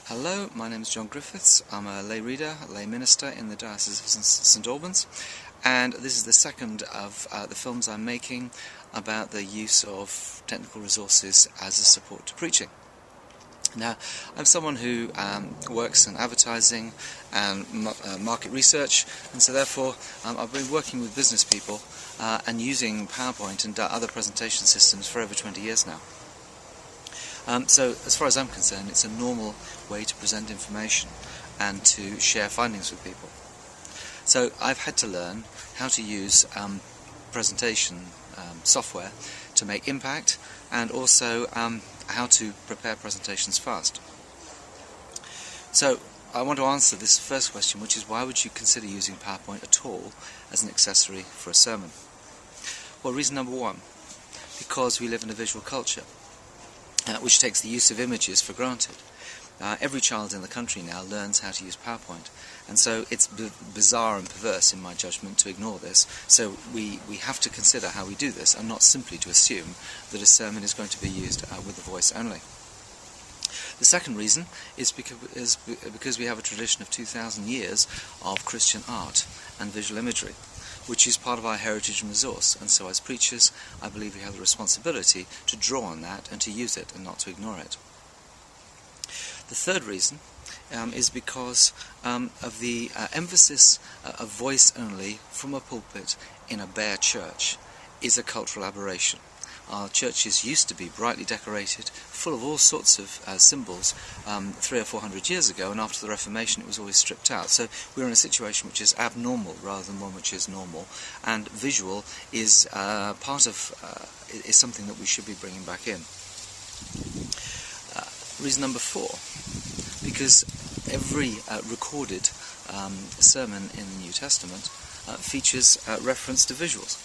Hello, my name is John Griffiths. I'm a lay reader, a lay minister in the Diocese of St Albans, and this is the second of the films I'm making about the use of technical resources as a support to preaching. Now, I'm someone who works in advertising and market research, and so therefore I've been working with business people and using PowerPoint and other presentation systems for over 20 years now. So as far as I'm concerned, it's a normal way to present information and to share findings with people. So I've had to learn how to use presentation software to make impact, and also how to prepare presentations fast. So I want to answer this first question, which is, why would you consider using PowerPoint at all as an accessory for a sermon? Well, reason number one, because we live in a visual culture, which takes the use of images for granted. Every child in the country now learns how to use PowerPoint, and so it's bizarre and perverse in my judgment to ignore this. So we have to consider how we do this, and not simply to assume that a sermon is going to be used with the voice only. The second reason is because we have a tradition of 2,000 years of Christian art and visual imagery, which is part of our heritage and resource, and so as preachers I believe we have the responsibility to draw on that and to use it and not to ignore it. The third reason is because of the emphasis of voice only from a pulpit in a bare church is a cultural aberration. Our churches used to be brightly decorated, full of all sorts of symbols 300 or 400 years ago, and after the Reformation it was always stripped out. So we're in a situation which is abnormal rather than one which is normal, and visual is is something that we should be bringing back in. Reason number four, because every recorded sermon in the New Testament features reference to visuals.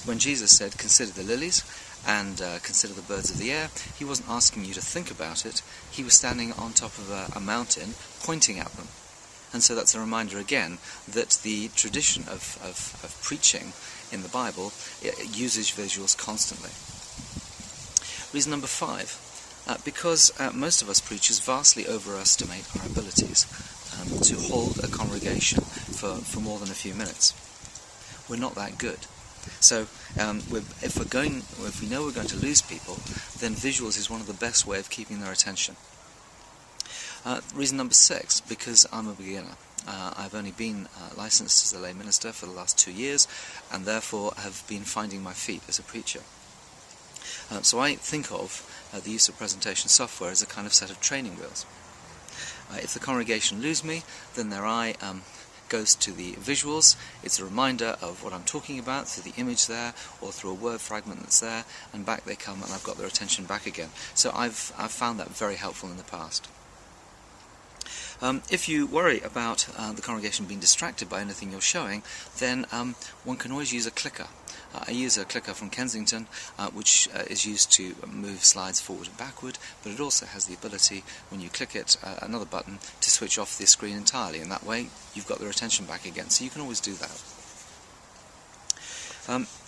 When Jesus said, "Consider the lilies and consider the birds of the air," he wasn't asking you to think about it. He was standing on top of a mountain pointing at them. And so that's a reminder again that the tradition of preaching in the Bible uses visuals constantly. Reason number five, because most of us preachers vastly overestimate our abilities to hold a congregation for more than a few minutes. We're not that good. So if we know we're going to lose people, then visuals is one of the best way of keeping their attention. Reason number six, because I'm a beginner. I've only been licensed as a lay minister for the last 2 years, and therefore have been finding my feet as a preacher. So I think of the use of presentation software as a kind of set of training wheels. If the congregation lose me, then their eye goes to the visuals. It's a reminder of what I'm talking about through the image there, or through a word fragment that's there, and back they come, and I've got their attention back again. So I've found that very helpful in the past. If you worry about the congregation being distracted by anything you're showing, then one can always use a clicker. I use a clicker from Kensington, which is used to move slides forward and backward, but it also has the ability, when you click it, another button, to switch off the screen entirely, and that way you've got their attention back again, so you can always do that.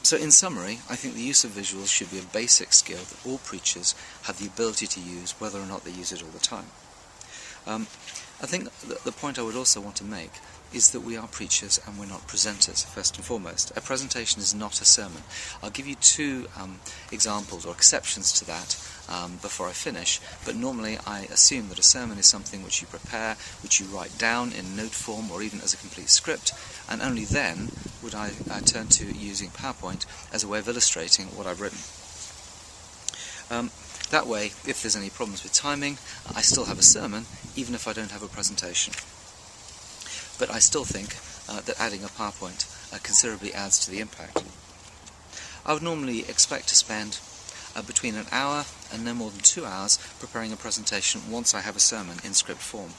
So in summary, I think the use of visuals should be a basic skill that all preachers have the ability to use, whether or not they use it all the time. I think the point I would also want to make is that we are preachers and we're not presenters, first and foremost. A presentation is not a sermon. I'll give you two examples or exceptions to that before I finish, but normally I assume that a sermon is something which you prepare, which you write down in note form or even as a complete script, and only then would I turn to using PowerPoint as a way of illustrating what I've written. That way, if there's any problems with timing, I still have a sermon, even if I don't have a presentation. But I still think that adding a PowerPoint considerably adds to the impact. I would normally expect to spend between an hour and no more than 2 hours preparing a presentation once I have a sermon in script form.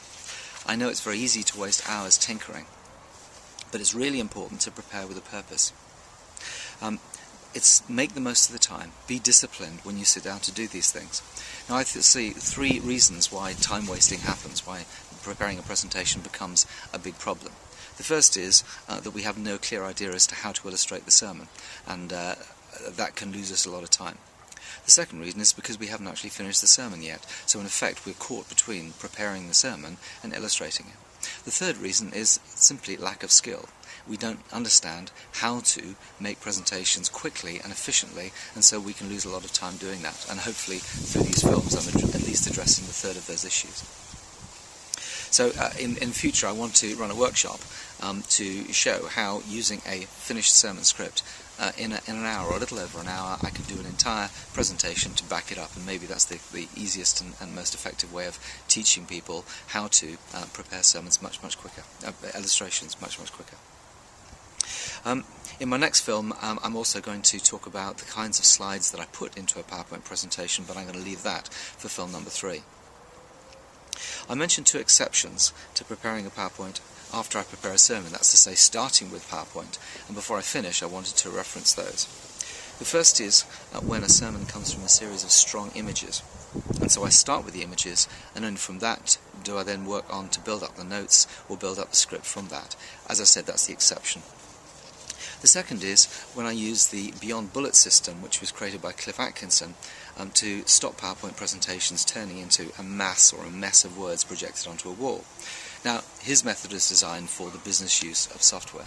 I know it's very easy to waste hours tinkering, but it's really important to prepare with a purpose. It's make the most of the time. Be disciplined when you sit down to do these things. Now I see 3 reasons why time wasting happens, why preparing a presentation becomes a big problem. The first is that we have no clear idea as to how to illustrate the sermon, and that can lose us a lot of time. The second reason is because we haven't actually finished the sermon yet, so in effect we're caught between preparing the sermon and illustrating it. The third reason is simply lack of skill. We don't understand how to make presentations quickly and efficiently, and so we can lose a lot of time doing that. And hopefully through these films I'm at least addressing the third of those issues. So in future I want to run a workshop to show how using a finished sermon script in an hour or a little over an hour I can do an entire presentation to back it up, and maybe that's the easiest and most effective way of teaching people how to prepare sermons much quicker, illustrations much quicker. In my next film I'm also going to talk about the kinds of slides that I put into a PowerPoint presentation, but I'm going to leave that for film number 3. I mentioned 2 exceptions to preparing a PowerPoint after I prepare a sermon, that's to say starting with PowerPoint, and before I finish I wanted to reference those. The first is when a sermon comes from a series of strong images, and so I start with the images, and then from that do I then work on to build up the notes or build up the script from that. As I said, that's the exception. The second is when I use the Beyond Bullet system, which was created by Cliff Atkinson, to stop PowerPoint presentations turning into a mass or a mess of words projected onto a wall. Now, his method is designed for the business use of software.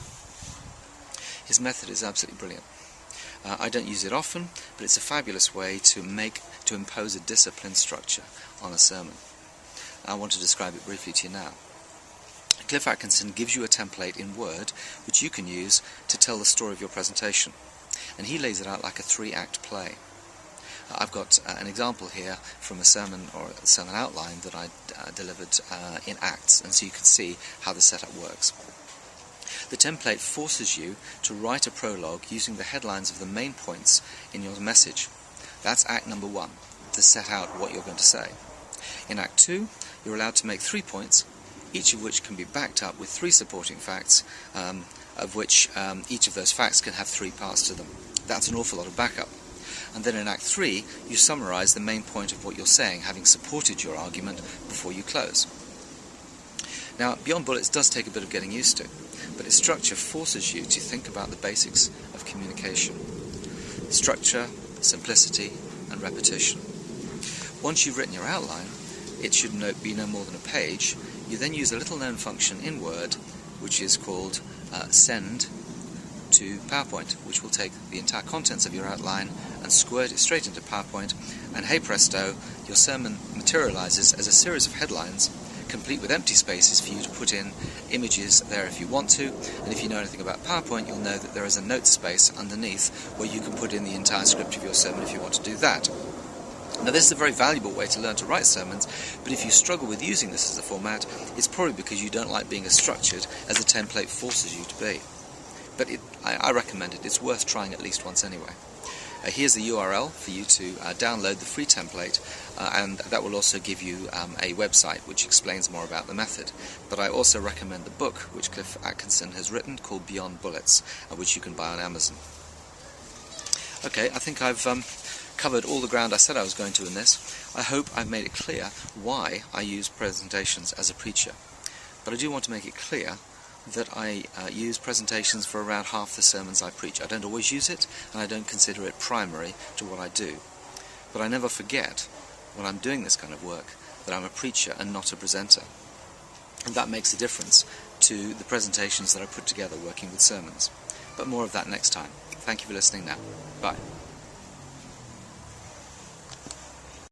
His method is absolutely brilliant. I don't use it often, but it's a fabulous way to impose a disciplined structure on a sermon. I want to describe it briefly to you now. Cliff Atkinson gives you a template in Word which you can use to tell the story of your presentation, and he lays it out like a 3-act play. I've got an example here from a sermon or a sermon outline that I delivered in acts, and so you can see how the setup works. The template forces you to write a prologue using the headlines of the main points in your message. That's act number 1, to set out what you're going to say. In act 2, you're allowed to make 3 points, each of which can be backed up with 3 supporting facts, of which each of those facts can have 3 parts to them. That's an awful lot of backup. And then in Act 3, you summarise the main point of what you're saying, having supported your argument before you close. Now, Beyond Bullets does take a bit of getting used to, but its structure forces you to think about the basics of communication. Structure, simplicity, and repetition. Once you've written your outline, it should be no more than a page. You then use a little-known function in Word, which is called send to PowerPoint, which will take the entire contents of your outline and squirt it straight into PowerPoint, and hey presto, your sermon materializes as a series of headlines, complete with empty spaces for you to put in images there if you want to, and if you know anything about PowerPoint, you'll know that there is a note space underneath where you can put in the entire script of your sermon if you want to do that. Now, this is a very valuable way to learn to write sermons, but if you struggle with using this as a format, it's probably because you don't like being as structured as the template forces you to be. But I recommend it. It's worth trying at least once anyway. Here's the URL for you to download the free template, and that will also give you a website which explains more about the method. But I also recommend the book which Cliff Atkinson has written called Beyond Bullets, which you can buy on Amazon. Okay, I think I've covered all the ground I said I was going to in this. I hope I've made it clear why I use presentations as a preacher. But I do want to make it clear that I use presentations for around half the sermons I preach. I don't always use it, and I don't consider it primary to what I do. But I never forget, when I'm doing this kind of work, that I'm a preacher and not a presenter. And that makes a difference to the presentations that I put together working with sermons. But more of that next time. Thank you for listening now. Bye.